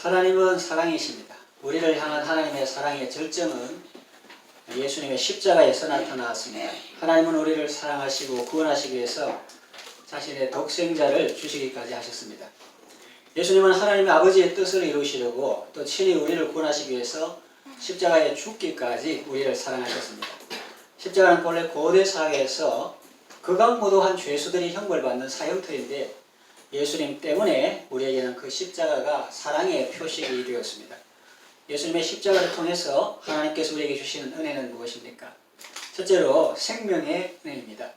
하나님은 사랑이십니다. 우리를 향한 하나님의 사랑의 절정은 예수님의 십자가에서 나타났습니다. 하나님은 우리를 사랑하시고 구원하시기 위해서 자신의 독생자를 주시기까지 하셨습니다. 예수님은 하나님의 아버지의 뜻을 이루시려고 또 친히 우리를 구원하시기 위해서 십자가에 죽기까지 우리를 사랑하셨습니다. 십자가는 본래 고대 사회에서 극악무도한 죄수들이 형벌받는 사형터인데 예수님 때문에 우리에게는 그 십자가가 사랑의 표식이 되었습니다. 예수님의 십자가를 통해서 하나님께서 우리에게 주시는 은혜는 무엇입니까? 첫째로 생명의 은혜입니다.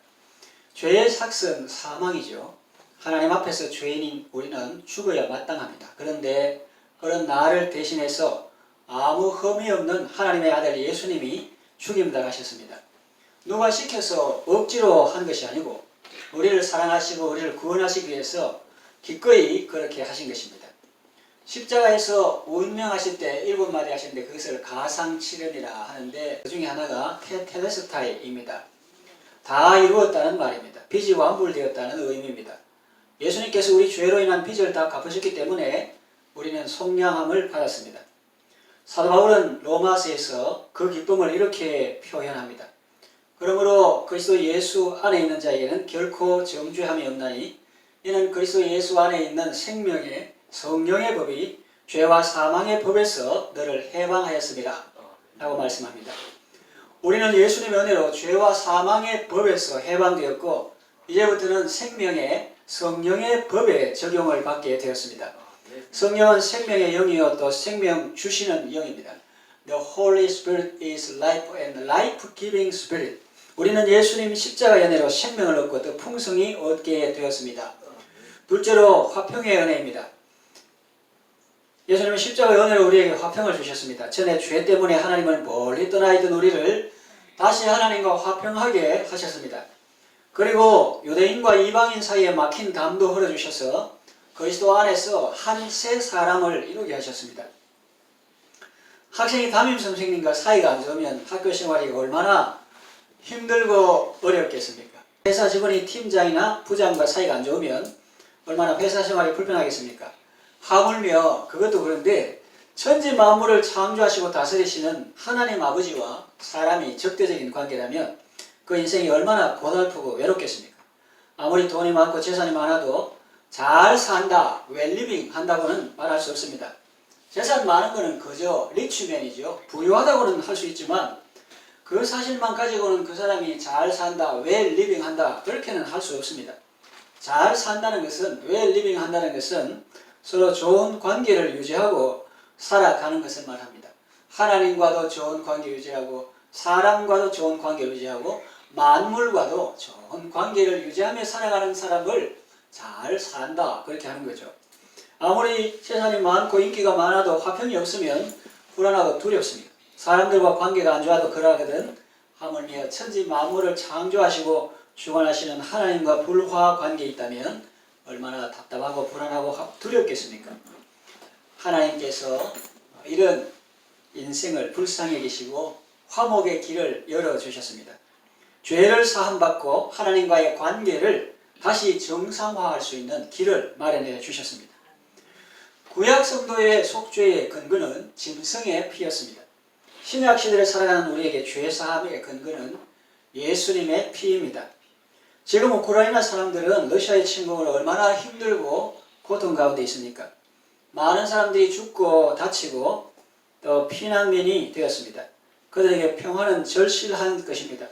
죄의 삭은 사망이죠. 하나님 앞에서 죄인인 우리는 죽어야 마땅합니다. 그런데 그런 나를 대신해서 아무 흠이 없는 하나님의 아들 예수님이 죽임당하셨습니다. 누가 시켜서 억지로 한 것이 아니고 우리를 사랑하시고 우리를 구원하시기 위해서 기꺼이 그렇게 하신 것입니다. 십자가에서 운명하실 때 7마디 하시는데 그것을 가상칠언이라 하는데 그 중에 하나가 테텔레스타이입니다. 다 이루었다는 말입니다. 빚이 완불되었다는 의미입니다. 예수님께서 우리 죄로 인한 빚을 다 갚으셨기 때문에 우리는 속량함을 받았습니다. 사도 바울은 로마서에서 그 기쁨을 이렇게 표현합니다. 그러므로 그리스도 예수 안에 있는 자에게는 결코 정죄함이 없나니 이는 그리스도 예수 안에 있는 생명의 성령의 법이 죄와 사망의 법에서 너를 해방하였습니다. 라고 말씀합니다. 우리는 예수님의 은혜로 죄와 사망의 법에서 해방되었고 이제부터는 생명의 성령의 법에 적용을 받게 되었습니다. 성령은 생명의 영이요 또 생명 주시는 영입니다. The Holy Spirit is life and life-giving Spirit. 우리는 예수님 십자가의 은혜로 생명을 얻고 또 풍성히 얻게 되었습니다. 둘째로 화평의 은혜입니다. 예수님은 십자가의 은혜로 우리에게 화평을 주셨습니다. 전에 죄 때문에 하나님은 멀리 떠나 있던 우리를 다시 하나님과 화평하게 하셨습니다. 그리고 유대인과 이방인 사이에 막힌 담도 흘려주셔서 그리스도 안에서 한 새 사람을 이루게 하셨습니다. 학생이 담임 선생님과 사이가 안 좋으면 학교 생활이 얼마나 힘들고 어렵겠습니까? 회사 직원이 팀장이나 부장과 사이가 안 좋으면 얼마나 회사 생활이 불편하겠습니까? 하물며 그것도 그런데 천지 만물을 창조하시고 다스리시는 하나님 아버지와 사람이 적대적인 관계라면 그 인생이 얼마나 고달프고 외롭겠습니까? 아무리 돈이 많고 재산이 많아도 잘 산다, 웰리빙 한다고는 말할 수 없습니다. 재산 많은 것은 그저 리치맨이죠. 부유하다고는 할 수 있지만 그 사실만 가지고는 그 사람이 잘 산다, 웰리빙 한다 그렇게는 할 수 없습니다. 잘 산다는 것은, 웰리빙 한다는 것은 서로 좋은 관계를 유지하고 살아가는 것을 말합니다. 하나님과도 좋은 관계 유지하고 사람과도 좋은 관계를 유지하고 만물과도 좋은 관계를 유지하며 살아가는 사람을 잘 산다 그렇게 하는 거죠. 아무리 재산이 많고 인기가 많아도 화평이 없으면 불안하고 두렵습니다. 사람들과 관계가 안 좋아도 그러거든 하물며 천지 만물을 창조하시고 주관하시는 하나님과 불화 관계에 있다면 얼마나 답답하고 불안하고 두렵겠습니까? 하나님께서 이런 인생을 불쌍히 여기시고 화목의 길을 열어주셨습니다. 죄를 사함받고 하나님과의 관계를 다시 정상화할 수 있는 길을 마련해 주셨습니다. 구약 성도의 속죄의 근거는 짐승의 피였습니다. 신약 시대를 살아가는 우리에게 죄 사함의 근거는 예수님의 피입니다. 지금 우크라이나 사람들은 러시아의 침공으로 얼마나 힘들고 고통 가운데 있습니까? 많은 사람들이 죽고 다치고 또 피난민이 되었습니다. 그들에게 평화는 절실한 것입니다.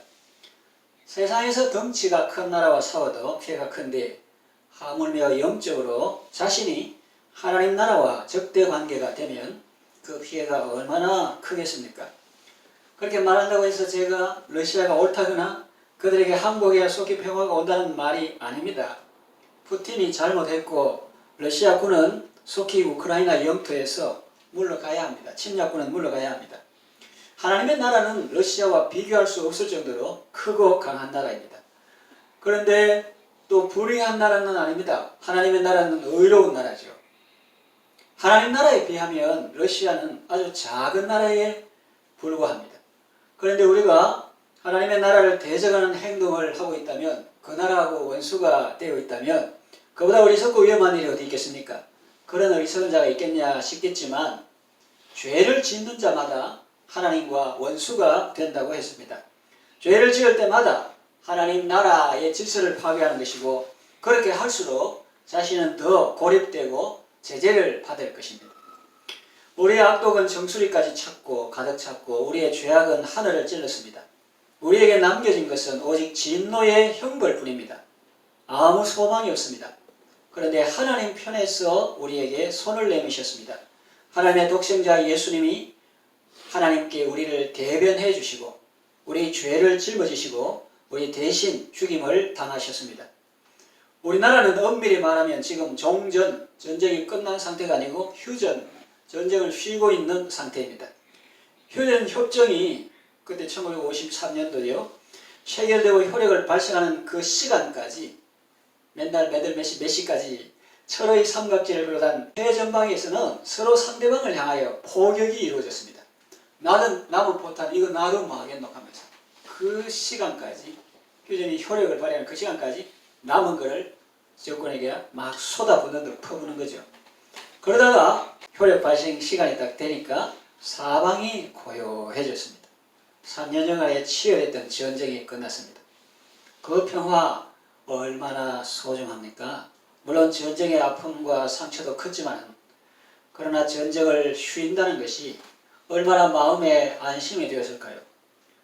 세상에서 덩치가 큰 나라와 싸워도 피해가 큰데 하물며 영적으로 자신이 하나님 나라와 적대 관계가 되면 그 피해가 얼마나 크겠습니까? 그렇게 말한다고 해서 제가 러시아가 옳다거나 그들에게 항복해야 속히 평화가 온다는 말이 아닙니다. 푸틴이 잘못했고 러시아군은 속히 우크라이나 영토에서 물러가야 합니다. 침략군은 물러가야 합니다. 하나님의 나라는 러시아와 비교할 수 없을 정도로 크고 강한 나라입니다. 그런데 또 불의한 나라는 아닙니다. 하나님의 나라는 의로운 나라죠. 하나님 나라에 비하면 러시아는 아주 작은 나라에 불과합니다. 그런데 우리가 하나님의 나라를 대적하는 행동을 하고 있다면 그 나라하고 원수가 되어 있다면 그보다 어리석고 위험한 일이 어디 있겠습니까? 그런 어리석은 자가 있겠냐 싶겠지만 죄를 짓는 자마다 하나님과 원수가 된다고 했습니다. 죄를 지을 때마다 하나님 나라의 질서를 파괴하는 것이고 그렇게 할수록 자신은 더 고립되고 제재를 받을 것입니다. 우리의 악독은 정수리까지 찼고 가득 찼고 우리의 죄악은 하늘을 찔렀습니다. 우리에게 남겨진 것은 오직 진노의 형벌뿐입니다. 아무 소망이 없습니다. 그런데 하나님 편에서 우리에게 손을 내미셨습니다. 하나님의 독생자 예수님이 하나님께 우리를 대변해 주시고 우리 죄를 짊어지시고 우리 대신 죽임을 당하셨습니다. 우리나라는 엄밀히 말하면 지금 종전, 전쟁이 끝난 상태가 아니고 휴전, 전쟁을 쉬고 있는 상태입니다. 휴전 협정이 그때 1953년도요. 체결되고 효력을 발생하는 그 시간까지 맨날 매달 몇 시까지 철의 삼각지를 비롯한 최전방에서는 서로 상대방을 향하여 포격이 이루어졌습니다. 나는 남은 포탄 이거 나도 뭐 하겠노 하면서 그 시간까지 휴전이 효력을 발휘하는 그 시간까지 남은 것을 정권에게 막 쏟아붓는 듯 퍼부는 거죠. 그러다가 효력 발생 시간이 딱 되니까 사방이 고요해졌습니다. 3년여간의 치열했던 전쟁이 끝났습니다. 그 평화 얼마나 소중합니까? 물론 전쟁의 아픔과 상처도 컸지만 그러나 전쟁을 쉬인다는 것이 얼마나 마음에 안심이 되었을까요?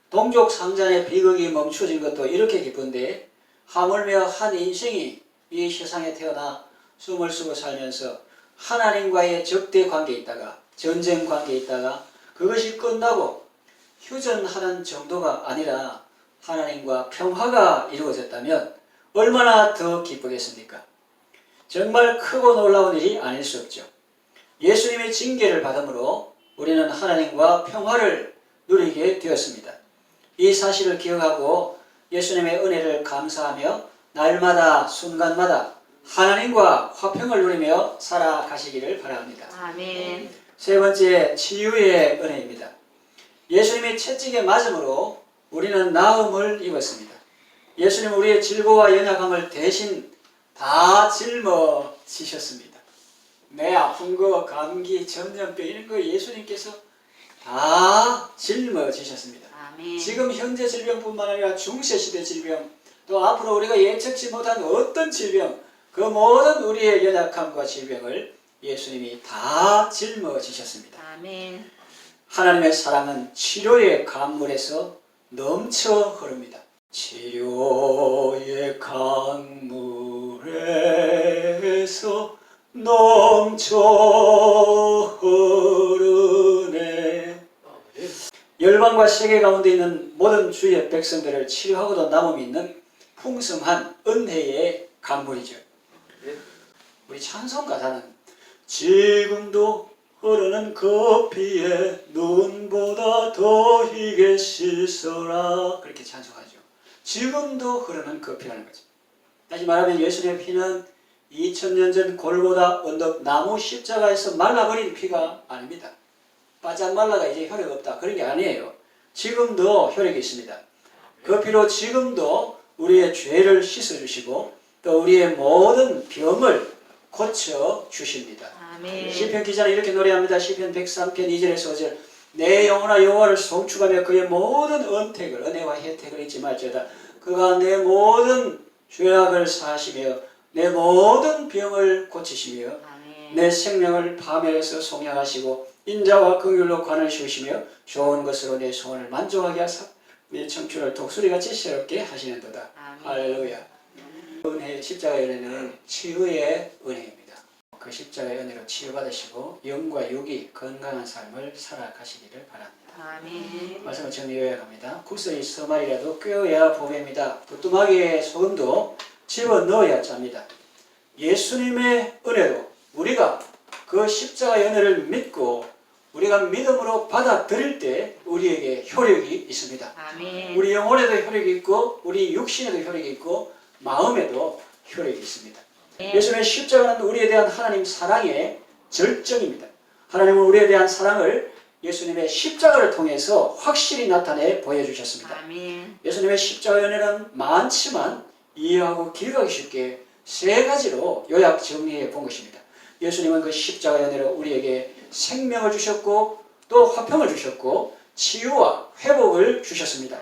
동족 상잔의 비극이 멈춰진 것도 이렇게 기쁜데 하물며 한 인생이 이 세상에 태어나 숨을 쉬고 살면서 하나님과의 적대 관계에 있다가 전쟁 관계에 있다가 그것이 끝나고 휴전하는 정도가 아니라 하나님과 평화가 이루어졌다면 얼마나 더 기쁘겠습니까? 정말 크고 놀라운 일이 아닐 수 없죠. 예수님의 징계를 받음으로 우리는 하나님과 평화를 누리게 되었습니다. 이 사실을 기억하고 예수님의 은혜를 감사하며 날마다 순간마다 하나님과 화평을 누리며 살아가시기를 바랍니다. 아멘. 세 번째, 치유의 은혜입니다. 예수님이 채찍에 맞음으로 우리는 나음을 입었습니다. 예수님은 우리의 질고와 연약함을 대신 다 짊어지셨습니다. 내 아픈 거, 감기, 전염병 이런 거 예수님께서 다 짊어지셨습니다. 아멘. 지금 현재 질병뿐만 아니라 중세시대 질병, 또 앞으로 우리가 예측치 못한 어떤 질병, 그 모든 우리의 연약함과 질병을 예수님이 다 짊어지셨습니다. 아멘. 하나님의 사랑은 치료의 강물에서 넘쳐 흐릅니다. 치료의 강물에서 넘쳐 흐르네. 열방과 세계 가운데 있는 모든 주의 백성들을 치료하고도 남음이 있는 풍성한 은혜의 강물이죠. 우리 찬송 가사는 지금도 흐르는 그 피에 눈보다 더 희게 씻어라 그렇게 찬송하죠. 지금도 흐르는 그 피라는 거죠. 다시 말하면 예수님의 피는 2000년 전 골고다 언덕 나무 십자가에서 말라버린 피가 아닙니다. 바짝 말라가 이제 효력 없다 그런 게 아니에요. 지금도 효력이 있습니다. 그 피로 지금도 우리의 죄를 씻어주시고 또 우리의 모든 병을 고쳐주십니다. 아멘. 시편 기자는 이렇게 노래합니다. 시편 103편 2절에서 5절 내 영혼아 여호와를 송축하며 그의 모든 은택을 은혜와 혜택을 잊지 말지어다. 그가 내 모든 죄악을 사하시며 내 모든 병을 고치시며 아멘. 내 생명을 파멸해서 속량하시고 인자와 긍휼로 관을 씌우시며 좋은 것으로 내 소원을 만족하게 하사 내 청춘을 독수리같이 새롭게 하시는도다. 아멘. 할렐루야. 은혜, 십자가의 은혜는 치유의 은혜입니다. 그 십자가의 은혜로 치유받으시고 영과 육이 건강한 삶을 살아가시기를 바랍니다. 아멘. 말씀을 정리 요약합니다. 국설이 서말이라도 꿰어야 보배입니다. 부뚜막에 소금도 집어넣어야 짭니다. 예수님의 은혜로 우리가 그 십자가의 은혜를 믿고 우리가 믿음으로 받아들일 때 우리에게 효력이 있습니다. 아멘. 우리 영혼에도 효력이 있고 우리 육신에도 효력이 있고 마음에도 효력이 있습니다. 예수님의 십자가는 우리에 대한 하나님 사랑의 절정입니다. 하나님은 우리에 대한 사랑을 예수님의 십자가를 통해서 확실히 나타내 보여주셨습니다. 아멘. 예수님의 십자가의 은혜는 많지만 이해하고 기억하기 쉽게 세 가지로 요약 정리해 본 것입니다. 예수님은 그 십자가 연회로 우리에게 생명을 주셨고 또 화평을 주셨고 치유와 회복을 주셨습니다.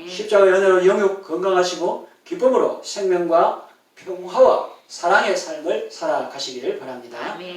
십자가 연회로 영육 건강하시고 기쁨으로 생명과 평화와 사랑의 삶을 살아가시기를 바랍니다.